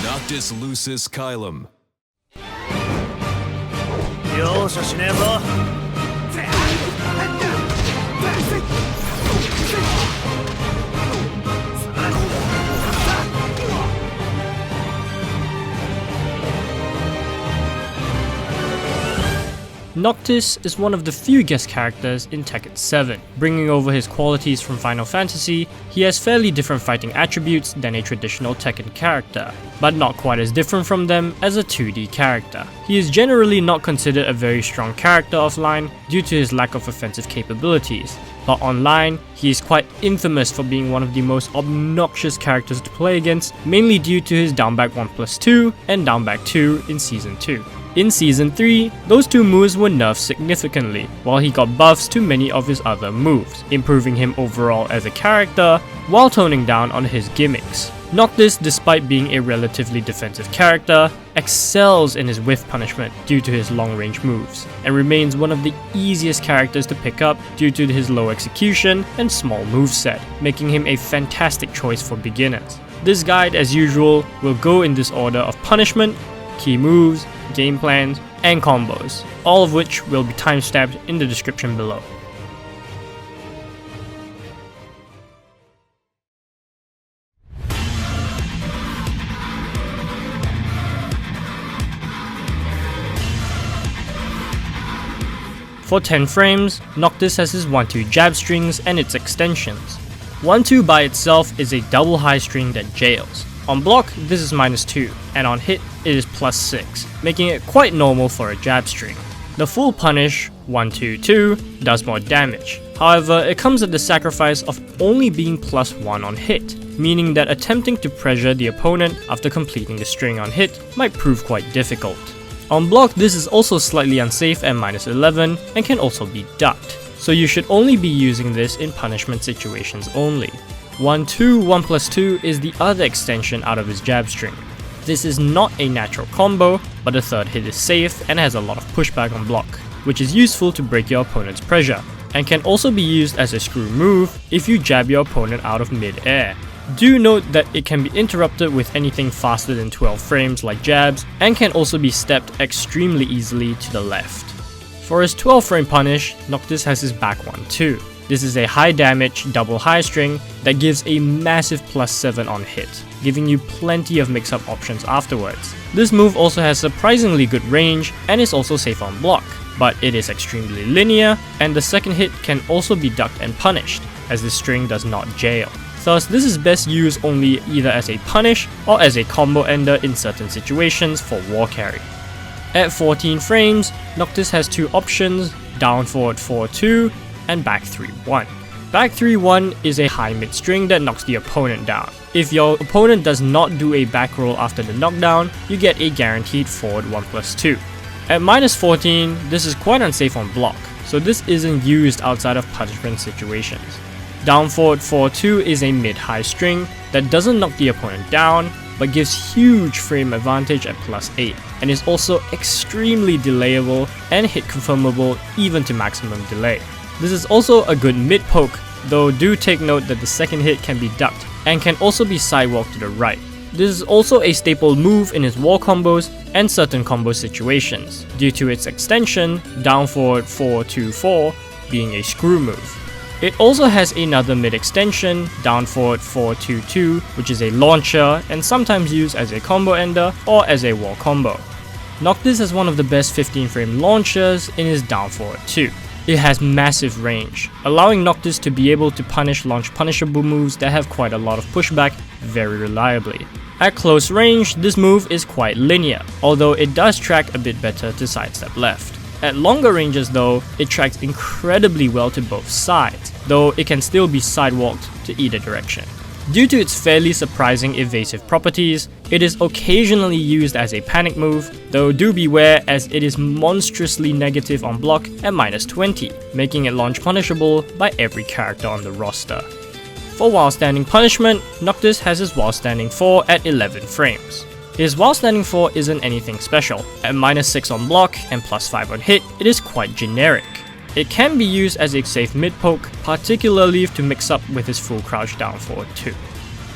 Noctis Lucis Caelum. 容赦しねえぞ。Noctis is one of the few guest characters in Tekken 7. Bringing over his qualities from Final Fantasy, he has fairly different fighting attributes than a traditional Tekken character, but not quite as different from them as a 2D character. He is generally not considered a very strong character offline due to his lack of offensive capabilities, but online, he is quite infamous for being one of the most obnoxious characters to play against, mainly due to his down back 1+2 and down back 2 in Season 2. In Season 3, those two moves were nerfed significantly, while he got buffs to many of his other moves, improving him overall as a character, while toning down on his gimmicks. Noctis, despite being a relatively defensive character, excels in his whiff punishment due to his long-range moves, and remains one of the easiest characters to pick up due to his low execution and small moveset, making him a fantastic choice for beginners. This guide, as usual, will go in this order of punishment, key moves, game plans, and combos, all of which will be timestamped in the description below. For 10 frames, Noctis has his 1-2 jab strings and its extensions. 1-2 by itself is a double high string that jails. On block, this is -2, and on hit, it is +6, making it quite normal for a jab string. The full punish, 1-2-2, does more damage. However, it comes at the sacrifice of only being +1 on hit, meaning that attempting to pressure the opponent after completing the string on hit might prove quite difficult. On block, this is also slightly unsafe at -11 and can also be ducked, so you should only be using this in punishment situations only. 1-2, 1+2 is the other extension out of his jab string. This is not a natural combo, but the third hit is safe and has a lot of pushback on block, which is useful to break your opponent's pressure, and can also be used as a screw move if you jab your opponent out of mid-air. Do note that it can be interrupted with anything faster than 12 frames like jabs, and can also be stepped extremely easily to the left. For his 12 frame punish, Noctis has his back 1-2. This is a high damage double high string that gives a massive +7 on hit, giving you plenty of mix-up options afterwards. This move also has surprisingly good range and is also safe on block, but it is extremely linear, and the second hit can also be ducked and punished, as this string does not jail. Thus, this is best used only either as a punish or as a combo ender in certain situations for war carry. At 14 frames, Noctis has two options, down forward 4-2 and back 3-1. Back 3-1 is a high mid string that knocks the opponent down. If your opponent does not do a back roll after the knockdown, you get a guaranteed forward 1+2. At -14, this is quite unsafe on block, so this isn't used outside of punishment situations. Down forward 4-2 is a mid-high string that doesn't knock the opponent down, but gives huge frame advantage at +8, and is also extremely delayable and hit confirmable even to maximum delay. This is also a good mid poke, though do take note that the second hit can be ducked and can also be sidewalked to the right. This is also a staple move in his wall combos and certain combo situations, due to its extension, down forward 4-2-4, being a screw move. It also has another mid extension, down forward 4-2-2, which is a launcher and sometimes used as a combo ender or as a wall combo. Noctis has one of the best 15 frame launchers in his down forward 2. It has massive range, allowing Noctis to be able to punish launch punishable moves that have quite a lot of pushback very reliably. At close range, this move is quite linear, although it does track a bit better to sidestep left. At longer ranges though, it tracks incredibly well to both sides, though it can still be sidewalked to either direction. Due to its fairly surprising evasive properties, it is occasionally used as a panic move, though do beware as it is monstrously negative on block at -20, making it launch punishable by every character on the roster. For while standing punishment, Noctis has his while standing 4 at 11 frames. His while standing 4 isn't anything special. At -6 on block and +5 on hit, it is quite generic. It can be used as a safe mid poke, particularly to mix up with his full crouch down forward too.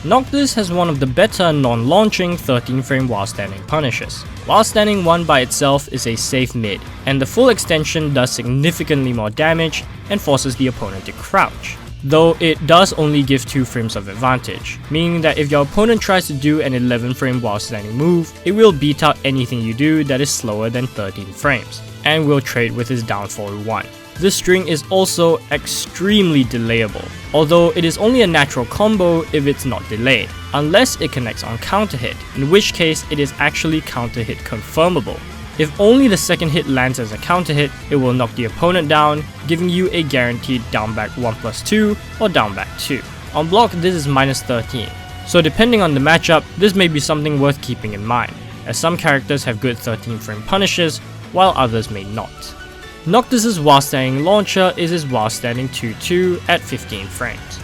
Noctis has one of the better non-launching 13 frame while standing punishes. While standing 1 by itself is a safe mid, and the full extension does significantly more damage and forces the opponent to crouch. Though it does only give 2 frames of advantage, meaning that if your opponent tries to do an 11 frame while standing move, it will beat out anything you do that is slower than 13 frames, and will trade with his down forward 1. This string is also extremely delayable, although it is only a natural combo if it's not delayed, unless it connects on counter hit, in which case it is actually counter hit confirmable. If only the second hit lands as a counter hit, it will knock the opponent down, giving you a guaranteed down back 1+2 or down back 2. On block this is -13, so depending on the matchup, this may be something worth keeping in mind, as some characters have good 13 frame punishes, while others may not. Noctis' while standing launcher is his while standing 2-2 at 15 frames.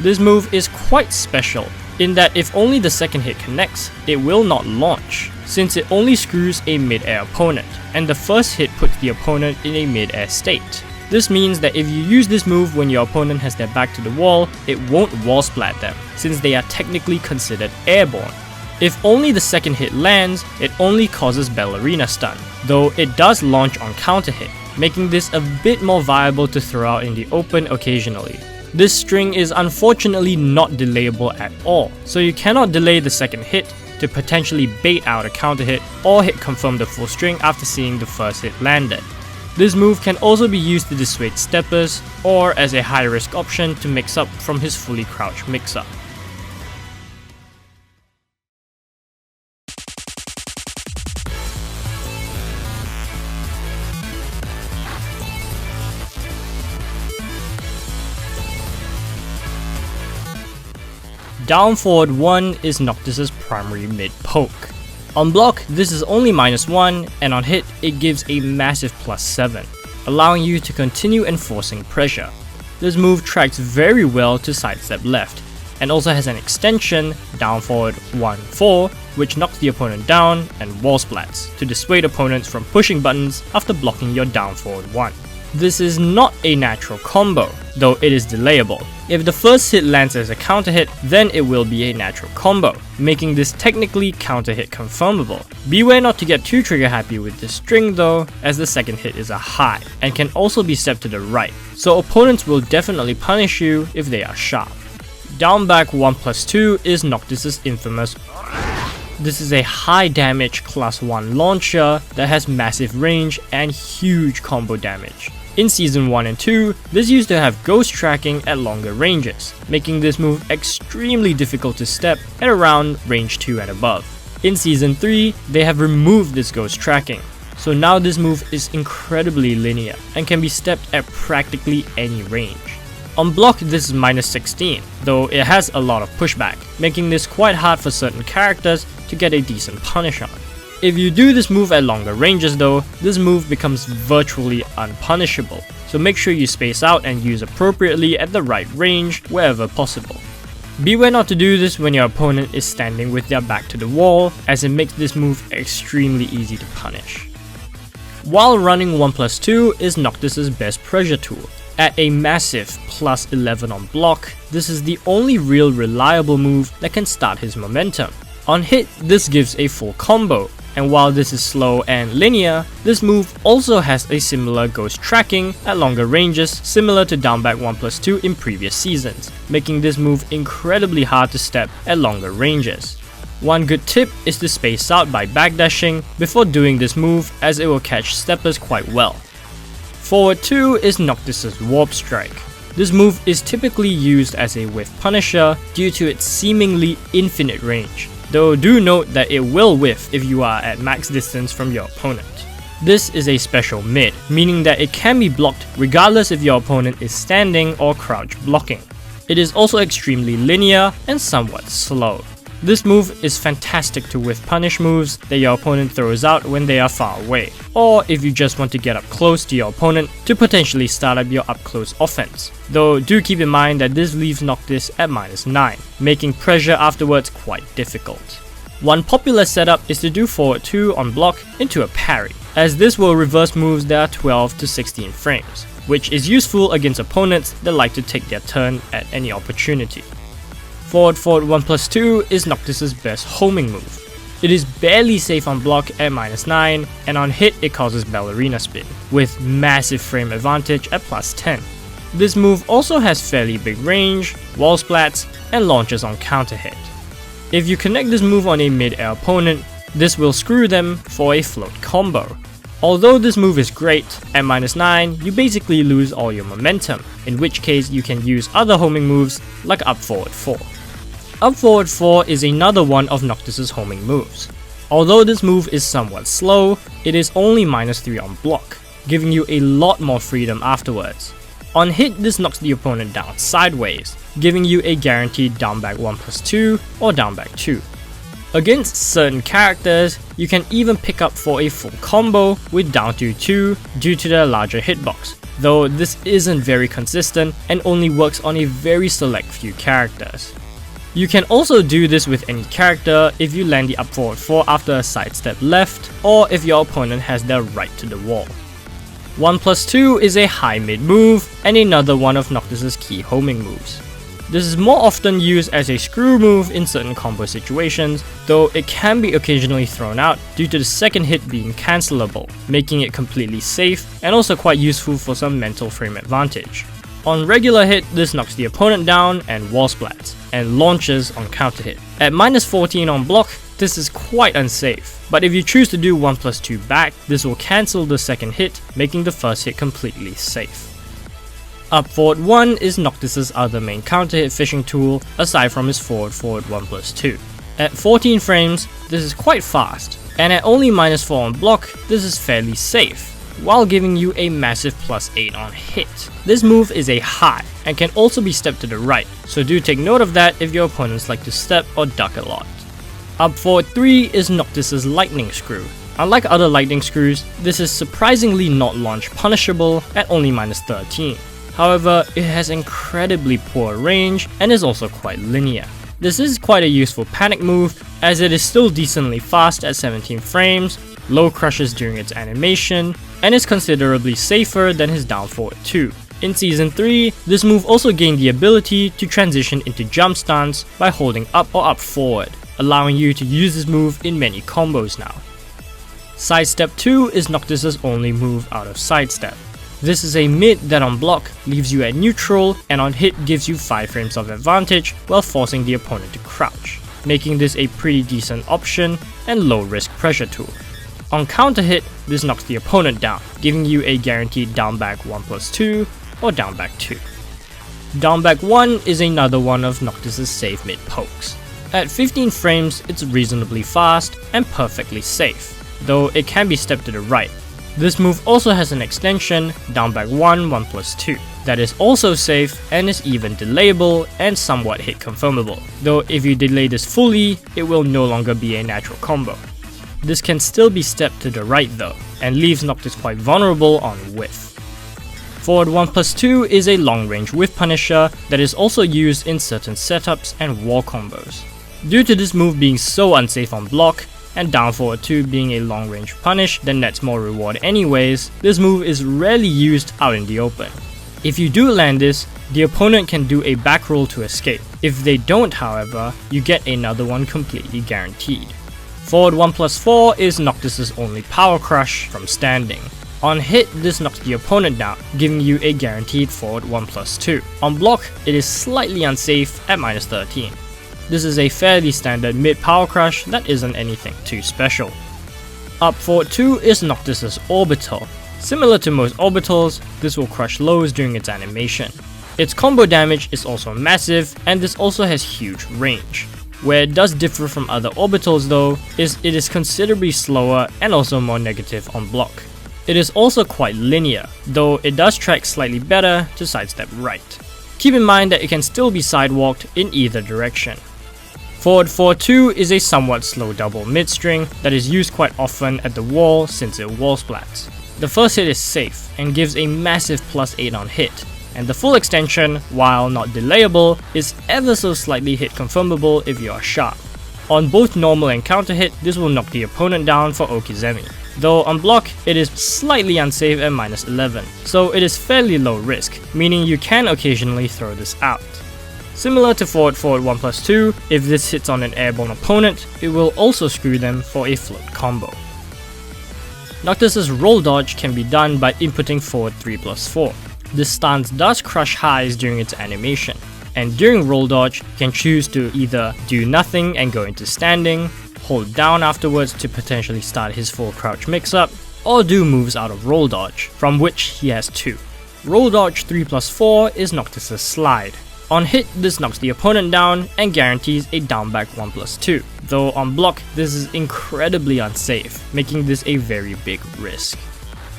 This move is quite special, in that if only the second hit connects, it will not launch, since it only screws a mid-air opponent, and the first hit puts the opponent in a mid-air state. This means that if you use this move when your opponent has their back to the wall, it won't wall splat them, since they are technically considered airborne. If only the second hit lands, it only causes ballerina stun, though it does launch on counter hit, making this a bit more viable to throw out in the open occasionally. This string is unfortunately not delayable at all, so you cannot delay the second hit to potentially bait out a counter hit or hit confirm the full string after seeing the first hit landed. This move can also be used to dissuade steppers or as a high risk option to mix up from his fully crouched mix-up. Down forward 1 is Noctis' primary mid poke. On block this is only -1, and on hit it gives a massive +7, allowing you to continue enforcing pressure. This move tracks very well to sidestep left, and also has an extension down forward 1-4 which knocks the opponent down and wall splats to dissuade opponents from pushing buttons after blocking your down forward 1. This is not a natural combo, though it is delayable. If the first hit lands as a counter hit, then it will be a natural combo, making this technically counter hit confirmable. Beware not to get too trigger happy with this string though, as the second hit is a high, and can also be stepped to the right, so opponents will definitely punish you if they are sharp. Down back 1+2 is Noctis' infamous. This is a high damage class 1 launcher that has massive range and huge combo damage. In Season 1 and 2, this used to have ghost tracking at longer ranges, making this move extremely difficult to step at around range 2 and above. In Season 3, they have removed this ghost tracking, so now this move is incredibly linear and can be stepped at practically any range. On block this is -16, though it has a lot of pushback, making this quite hard for certain characters to get a decent punish on. If you do this move at longer ranges though, this move becomes virtually unpunishable, so make sure you space out and use appropriately at the right range wherever possible. Beware not to do this when your opponent is standing with their back to the wall, as it makes this move extremely easy to punish. While running 1+2 is Noctis' best pressure tool. At a massive +11 on block, this is the only real reliable move that can start his momentum. On hit, this gives a full combo, and while this is slow and linear, this move also has a similar ghost tracking at longer ranges similar to downback 1+2 in previous seasons, making this move incredibly hard to step at longer ranges. One good tip is to space out by backdashing before doing this move, as it will catch steppers quite well. Forward 2 is Noctis' Warp Strike. This move is typically used as a whiff punisher due to its seemingly infinite range, though do note that it will whiff if you are at max distance from your opponent. This is a special mid, meaning that it can be blocked regardless if your opponent is standing or crouch blocking. It is also extremely linear and somewhat slow. This move is fantastic to whiff punish moves that your opponent throws out when they are far away, or if you just want to get up close to your opponent to potentially start up your up close offense, though do keep in mind that this leaves Noctis at -9, making pressure afterwards quite difficult. One popular setup is to do forward 2 on block into a parry, as this will reverse moves that are 12 to 16 frames, which is useful against opponents that like to take their turn at any opportunity. Forward 1+2 is Noctis' best homing move. It is barely safe on block at -9, and on hit it causes ballerina spin, with massive frame advantage at +10. This move also has fairly big range, wall splats, and launches on counter hit. If you connect this move on a mid-air opponent, this will screw them for a float combo. Although this move is great, at -9 you basically lose all your momentum, in which case you can use other homing moves like up forward 4. Up forward 4 is another one of Noctis' homing moves. Although this move is somewhat slow, it is only -3 on block, giving you a lot more freedom afterwards. On hit, this knocks the opponent down sideways, giving you a guaranteed down back 1+2 or down back 2. Against certain characters, you can even pick up for a full combo with down 2 due to their larger hitbox, though this isn't very consistent and only works on a very select few characters. You can also do this with any character if you land the up forward 4 after a sidestep left, or if your opponent has their right to the wall. 1+2 is a high mid move and another one of Noctis' key homing moves. This is more often used as a screw move in certain combo situations, though it can be occasionally thrown out due to the second hit being cancelable, making it completely safe and also quite useful for some mental frame advantage. On regular hit, this knocks the opponent down and wall splats, and launches on counter hit. At -14 on block, this is quite unsafe, but if you choose to do 1+2 back, this will cancel the second hit, making the first hit completely safe. Up forward 1 is Noctis' other main counter hit fishing tool, aside from his forward 1+2. At 14 frames, this is quite fast, and at only -4 on block, this is fairly safe, while giving you a massive +8 on hit. This move is a high, and can also be stepped to the right, so do take note of that if your opponents like to step or duck a lot. Up forward 3 is Noctis' lightning screw. Unlike other lightning screws, this is surprisingly not launch punishable at only -13. However, it has incredibly poor range and is also quite linear. This is quite a useful panic move, as it is still decently fast at 17 frames, low crushes during its animation, and is considerably safer than his down forward 2. In Season 3, this move also gained the ability to transition into jump stance by holding up or up forward, allowing you to use this move in many combos now. Sidestep 2 is Noctis' only move out of sidestep. This is a mid that on block leaves you at neutral, and on hit gives you 5 frames of advantage while forcing the opponent to crouch, making this a pretty decent option and low risk pressure tool. On counter hit, this knocks the opponent down, giving you a guaranteed down back 1+2 or down back 2. Down back 1 is another one of Noctis' safe mid pokes. At 15 frames, it's reasonably fast and perfectly safe, though it can be stepped to the right. This move also has an extension, down back 1+2, that is also safe and is even delayable and somewhat hit confirmable, though if you delay this fully, it will no longer be a natural combo. This can still be stepped to the right though, and leaves Noctis quite vulnerable on whiff. Forward 1+2 is a long range whiff punisher that is also used in certain setups and wall combos. Due to this move being so unsafe on block, and down forward 2 being a long range punish that nets more reward anyways, this move is rarely used out in the open. If you do land this, the opponent can do a back roll to escape. If they don't however, you get another one completely guaranteed. Forward 1+4 is Noctis' only power crush from standing. On hit, this knocks the opponent down, giving you a guaranteed forward 1+2. On block, it is slightly unsafe at -13. This is a fairly standard mid power crush that isn't anything too special. Up forward 2 is Noctis' orbital. Similar to most orbitals, this will crush lows during its animation. Its combo damage is also massive, and this also has huge range. Where it does differ from other orbitals though, is it is considerably slower and also more negative on block. It is also quite linear, though it does track slightly better to sidestep right. Keep in mind that it can still be sidewalked in either direction. Forward 4-2 is a somewhat slow double mid-string that is used quite often at the wall since it wall splats. The first hit is safe and gives a massive +8 on hit, and the full extension, while not delayable, is ever so slightly hit confirmable if you are sharp. On both normal and counter hit, this will knock the opponent down for Okizeme. Though on block, it is slightly unsafe at -11, so it is fairly low risk, meaning you can occasionally throw this out. Similar to forward 1+2, if this hits on an airborne opponent, it will also screw them for a float combo. Noctis' roll dodge can be done by inputting forward 3+4. This stance does crush highs during its animation, and during roll dodge, you can choose to either do nothing and go into standing, hold down afterwards to potentially start his full crouch mix-up, or do moves out of roll dodge, from which he has 2. Roll dodge 3+4 is Noctis' slide. On hit, this knocks the opponent down and guarantees a down back 1+2, though on block this is incredibly unsafe, making this a very big risk.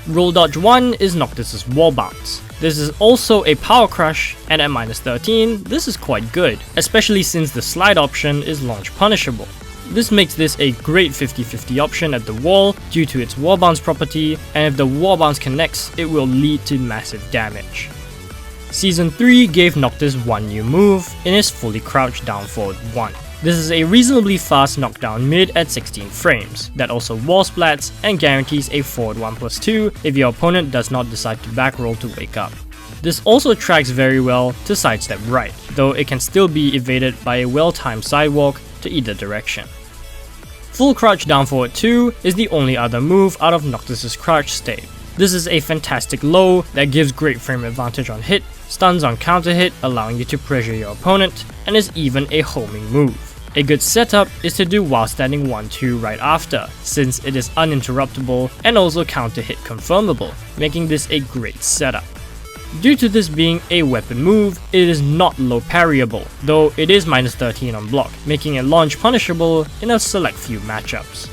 Roll dodge 1 is Noctis' wall bounce. This is also a power crush, and at -13, this is quite good, especially since the slide option is launch punishable. This makes this a great 50-50 option at the wall due to its wall bounce property, and if the wall bounce connects, it will lead to massive damage. Season 3 gave Noctis one new move in his fully crouched down forward 1. This is a reasonably fast knockdown mid at 16 frames, that also wall splats and guarantees a forward 1+2 if your opponent does not decide to back roll to wake up. This also tracks very well to sidestep right, though it can still be evaded by a well-timed sidewalk to either direction. Full crouch down forward 2 is the only other move out of Noctis' crouch state. This is a fantastic low that gives great frame advantage on hit, stuns on counter hit allowing you to pressure your opponent, and is even a homing move. A good setup is to do while standing 1-2 right after, since it is uninterruptible and also counter hit confirmable, making this a great setup. Due to this being a weapon move, it is not low parryable, though it is -13 on block, making it launch punishable in a select few matchups.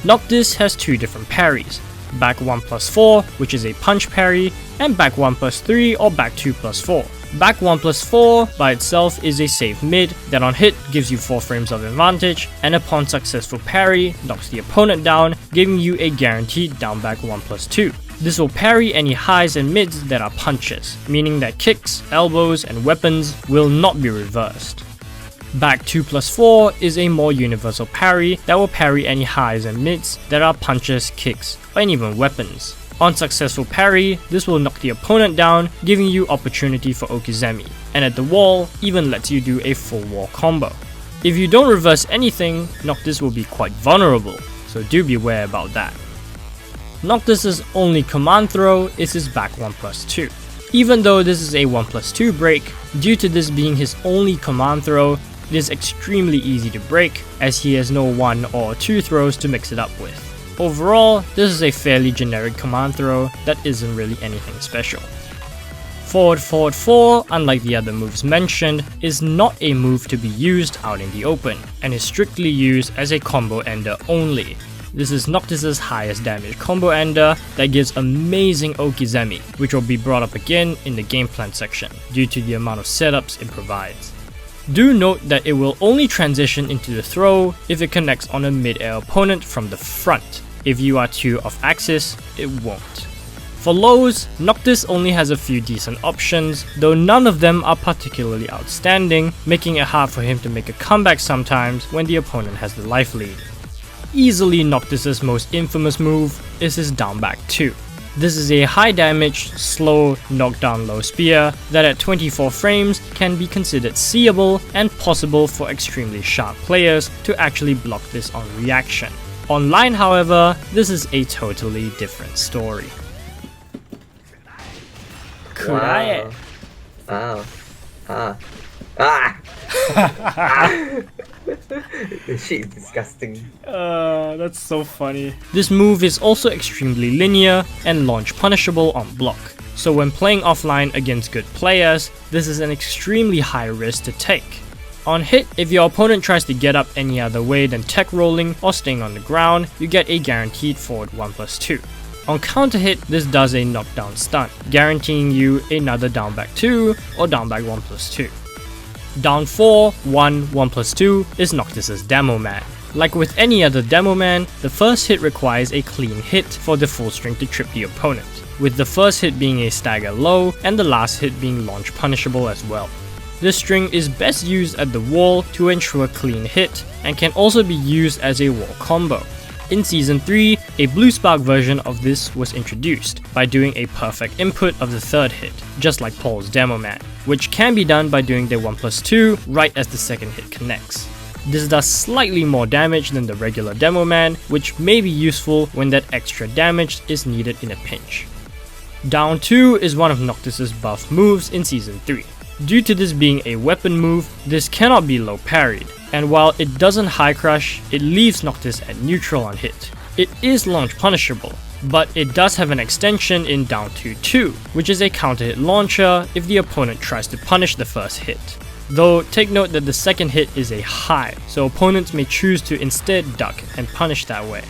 Noctis has 2 different parries, back 1+4, which is a punch parry, and back 1+3 or back 2+4. Back 1+4 by itself is a safe mid that on hit gives you 4 frames of advantage, and upon successful parry knocks the opponent down, giving you a guaranteed down back 1+2. This will parry any highs and mids that are punches, meaning that kicks, elbows, and weapons will not be reversed. Back 2+4 is a more universal parry that will parry any highs and mids that are punches, kicks, and even weapons. On successful parry, this will knock the opponent down, giving you opportunity for Okizeme, and at the wall, even lets you do a full wall combo. If you don't reverse anything, Noctis will be quite vulnerable, so do beware about that. Noctis' only command throw is his back 1+2. Even though this is a 1+2 break, due to this being his only command throw, it is extremely easy to break as he has no 1 or 2 throws to mix it up with. Overall, this is a fairly generic command throw that isn't really anything special. Forward 4, unlike the other moves mentioned, is not a move to be used out in the open, and is strictly used as a combo ender only. This is Noctis' highest damage combo ender that gives amazing Okizeme, which will be brought up again in the game plan section, due to the amount of setups it provides. Do note that it will only transition into the throw if it connects on a mid-air opponent from the front. If you are too off axis, it won't. For lows, Noctis only has a few decent options, though none of them are particularly outstanding, making it hard for him to make a comeback sometimes when the opponent has the life lead. Easily Noctis' most infamous move is his down back 2. This is a high damage, slow, knockdown low spear that at 24 frames can be considered seeable and possible for extremely sharp players to actually block this on reaction. Online, however, this is a totally different story. Wow. Wow. Ah. This shit is disgusting. That's so funny. This move is also extremely linear and launch punishable on block. So when playing offline against good players, this is an extremely high risk to take. On hit, if your opponent tries to get up any other way than tech rolling or staying on the ground, you get a guaranteed forward 1+2. On counter hit, this does a knockdown stun, guaranteeing you another down back 2 or down back 1+2. Down 4, 1, 1+2 is Noctis' Demo Man. Like with any other Demo Man, the first hit requires a clean hit for the full string to trip the opponent, with the first hit being a stagger low and the last hit being launch punishable as well. This string is best used at the wall to ensure clean hit and can also be used as a wall combo. In Season 3, A blue spark version of this was introduced by doing a perfect input of the third hit, just like Paul's Demo Man, which can be done by doing the 1+2 right as the second hit connects. This does slightly more damage than the regular Demo Man, which may be useful when that extra damage is needed in a pinch. Down 2 is one of Noctis' buff moves in Season 3. Due to this being a weapon move, this cannot be low parried, and while it doesn't high crush, it leaves Noctis at neutral on hit. It is launch punishable, but it does have an extension in Down 2 too, which is a counter hit launcher if the opponent tries to punish the first hit. Though take note that the second hit is a high, so opponents may choose to instead duck and punish that way.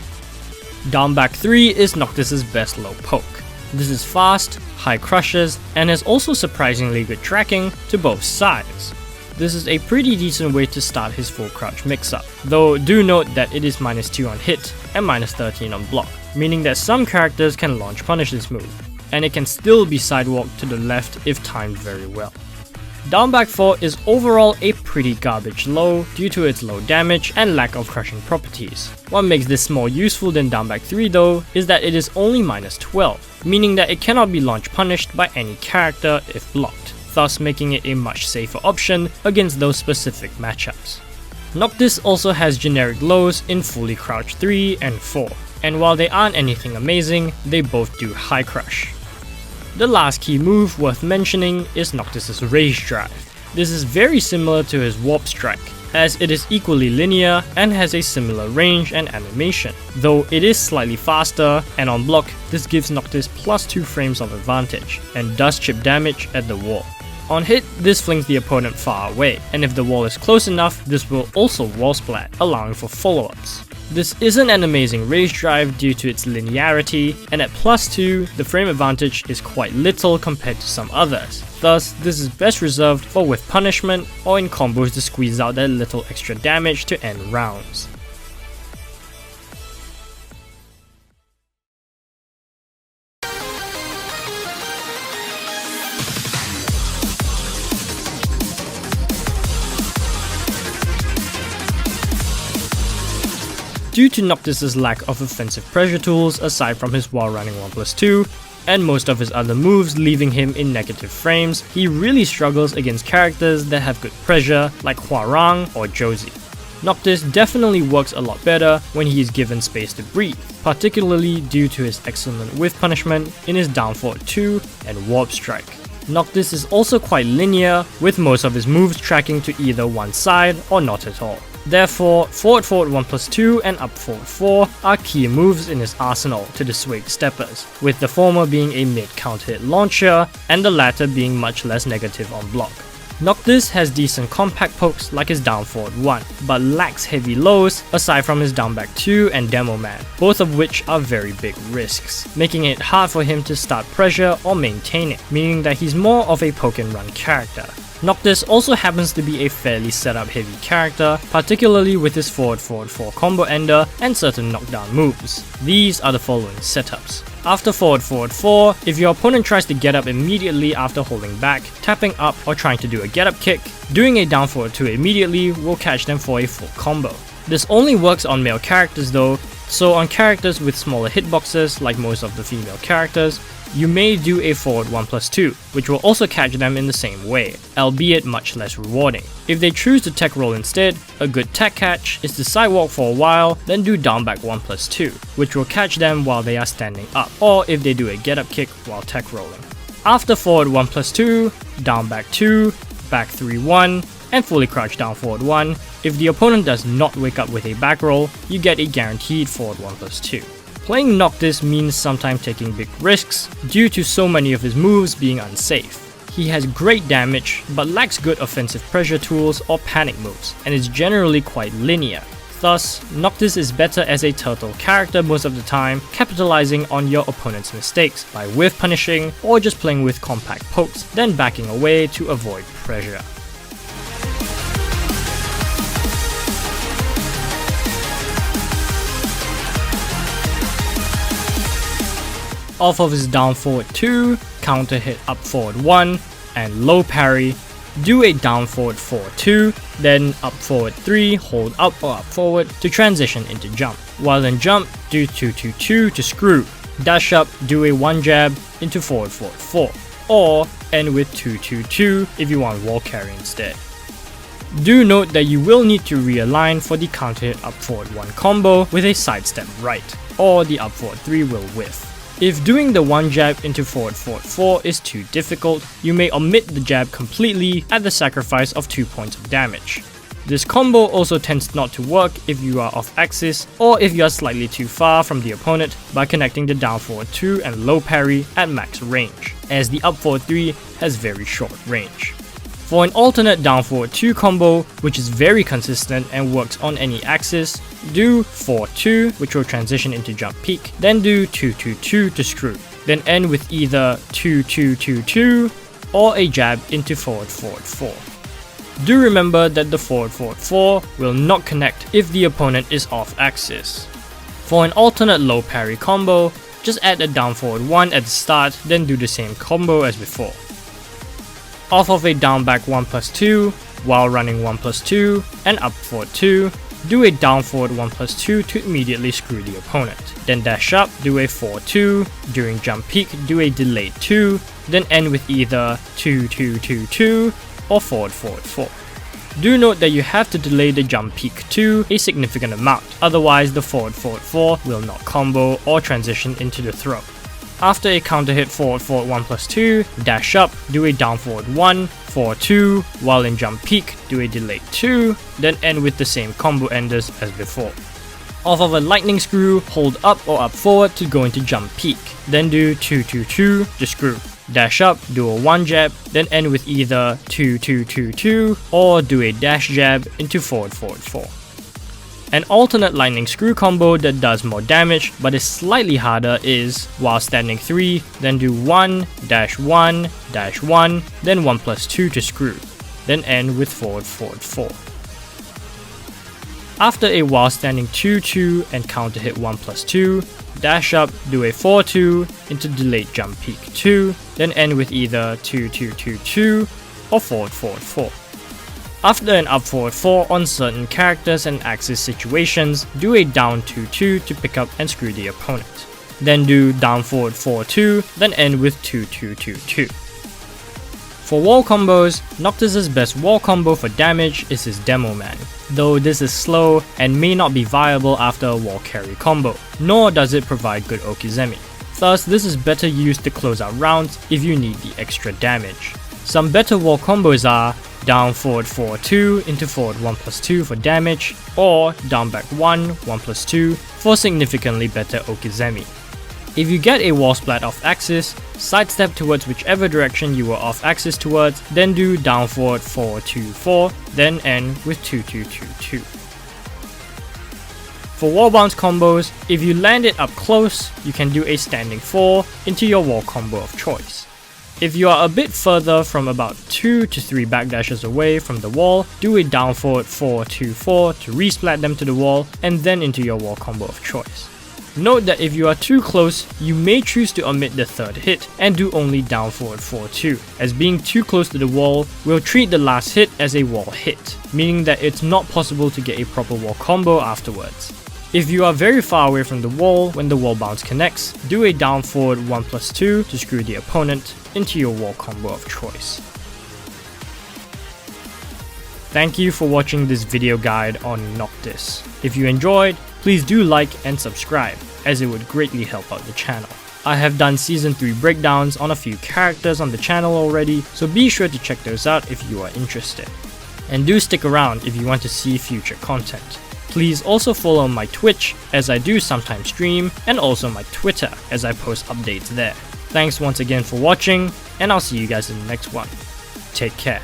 Down back 3 is Noctis' best low poke. This is fast, high crushes, and has also surprisingly good tracking to both sides. This is a pretty decent way to start his full crouch mix-up, though do note that it is -2 on hit and -13 on block, meaning that some characters can launch punish this move, and it can still be sidewalked to the left if timed very well. Down back 4 is overall a pretty garbage low due to its low damage and lack of crushing properties. What makes this more useful than down back 3 though is that it is only -12, meaning that it cannot be launch punished by any character if blocked, thus making it a much safer option against those specific matchups. Noctis also has generic lows in fully crouched 3 and 4, and while they aren't anything amazing, they both do high crush. The last key move worth mentioning is Noctis' Rage Drive. This is very similar to his Warp Strike, as it is equally linear and has a similar range and animation, though it is slightly faster, and on block this gives Noctis +2 frames of advantage, and does chip damage at the wall. On hit, this flings the opponent far away, and if the wall is close enough, this will also wall splat, allowing for follow-ups. This isn't an amazing rage drive due to its linearity, and at +2, the frame advantage is quite little compared to some others. Thus, this is best reserved for with punishment or in combos to squeeze out that little extra damage to end rounds. Due to Noctis' lack of offensive pressure tools aside from his wall running 1+2, and most of his other moves leaving him in negative frames, he really struggles against characters that have good pressure like Hwoarang or Josie. Noctis definitely works a lot better when he is given space to breathe, particularly due to his excellent whiff punishment in his down forward 2 and Warp Strike. Noctis is also quite linear, with most of his moves tracking to either one side or not at all. Therefore, forward 1+2 and up forward 4 are key moves in his arsenal to dissuade steppers, with the former being a mid counter hit launcher and the latter being much less negative on block. Noctis has decent compact pokes like his down forward 1, but lacks heavy lows aside from his down back 2 and Demo Man, both of which are very big risks, making it hard for him to start pressure or maintain it, meaning that he's more of a poke and run character. Noctis also happens to be a fairly setup heavy character, particularly with his forward 4 combo ender and certain knockdown moves. These are the following setups. After forward 4, if your opponent tries to get up immediately after holding back, tapping up or trying to do a get up kick, doing a down forward 2 immediately will catch them for a full combo. This only works on male characters though, so on characters with smaller hitboxes like most of the female characters, you may do a forward 1+2, which will also catch them in the same way, albeit much less rewarding. If they choose to tech roll instead, a good tech catch is to sidewalk for a while, then do down back 1+2, which will catch them while they are standing up, or if they do a get up kick while tech rolling. After forward 1+2, down back 2, back 3-1, and fully crouch down forward 1, if the opponent does not wake up with a back roll, you get a guaranteed forward 1+2. Playing Noctis means sometimes taking big risks due to so many of his moves being unsafe. He has great damage but lacks good offensive pressure tools or panic moves, and is generally quite linear. Thus, Noctis is better as a turtle character most of the time, capitalizing on your opponent's mistakes by whiff punishing or just playing with compact pokes, then backing away to avoid pressure. Off of his down forward 2, counter hit up forward 1, and low parry, do a down forward 4-2, then up forward 3, hold up or up forward to transition into jump. While in jump, do 2-2-2 to screw. Dash up, do a 1 jab into forward forward 4, or end with 2-2-2 if you want wall carry instead. Do note that you will need to realign for the counter hit up forward 1 combo with a sidestep right, or the up forward 3 will whiff. If doing the 1 jab into forward forward 4 is too difficult, you may omit the jab completely at the sacrifice of 2 points of damage. This combo also tends not to work if you are off axis or if you are slightly too far from the opponent by connecting the down forward 2 and low parry at max range, as the up forward 3 has very short range. For an alternate down forward 2 combo, which is very consistent and works on any axis, do 4-2, which will transition into jump peak, then do 2-2-2 to screw, then end with either 2-2-2-2 or a jab into forward forward 4. Do remember that the forward forward 4 will not connect if the opponent is off axis. For an alternate low parry combo, just add a down forward 1 at the start, then do the same combo as before. Off of a down back 1+2, while running 1+2 and up forward 2, do a down forward 1+2 to immediately screw the opponent. Then dash up, do a 4-2, during jump peak do a delayed 2, then end with either 2-2-2-2 or forward forward 4. Do note that you have to delay the jump peak 2 a significant amount, otherwise the forward forward 4 will not combo or transition into the throw. After a counter hit forward forward 1+2, dash up, do a down forward 1, 4-2, while in jump peak, do a delayed 2, then end with the same combo enders as before. Off of a lightning screw, hold up or up forward to go into jump peak, then do 2-2-2 to screw. Dash up, do a 1 jab, then end with either 2-2-2-2 or do a dash jab into forward forward 4. An alternate lightning screw combo that does more damage but is slightly harder is, while standing 3, then do 1-1-1, then 1+2 to screw, then end with forward forward 4. After a while standing 2-2 and counter hit 1+2, dash up, do a 4-2 into delayed jump peak 2, then end with either 2-2-2-2 or forward forward 4. After an up forward 4 on certain characters and axis situations, do a down 2-2 to pick up and screw the opponent. Then do down forward 4-2, then end with 2-2-2-2. For wall combos, Noctis' best wall combo for damage is his Demo Man, though this is slow and may not be viable after a wall carry combo, nor does it provide good Okizeme. Thus, this is better used to close out rounds if you need the extra damage. Some better wall combos are down forward 4-2 into forward 1+2 for damage, or down back 1-1+2 for significantly better Okizeme. If you get a wall splat off axis, sidestep towards whichever direction you were off axis towards, then do down forward 4-2-4, then end with 2-2-2-2. For wall bounce combos, if you land it up close, you can do a standing 4 into your wall combo of choice. If you are a bit further from about 2 to 3 backdashes away from the wall, do a down forward 4-2-4 to resplat them to the wall and then into your wall combo of choice. Note that if you are too close, you may choose to omit the third hit and do only down forward 4-2, as being too close to the wall will treat the last hit as a wall hit, meaning that it's not possible to get a proper wall combo afterwards. If you are very far away from the wall when the wall bounce connects, do a down forward 1+2 to screw the opponent into your wall combo of choice. Thank you for watching this video guide on Noctis. If you enjoyed, please do like and subscribe, as it would greatly help out the channel. I have done Season 3 breakdowns on a few characters on the channel already, so be sure to check those out if you are interested. And do stick around if you want to see future content. Please also follow my Twitch, as I do sometimes stream, and also my Twitter, as I post updates there. Thanks once again for watching, and I'll see you guys in the next one. Take care.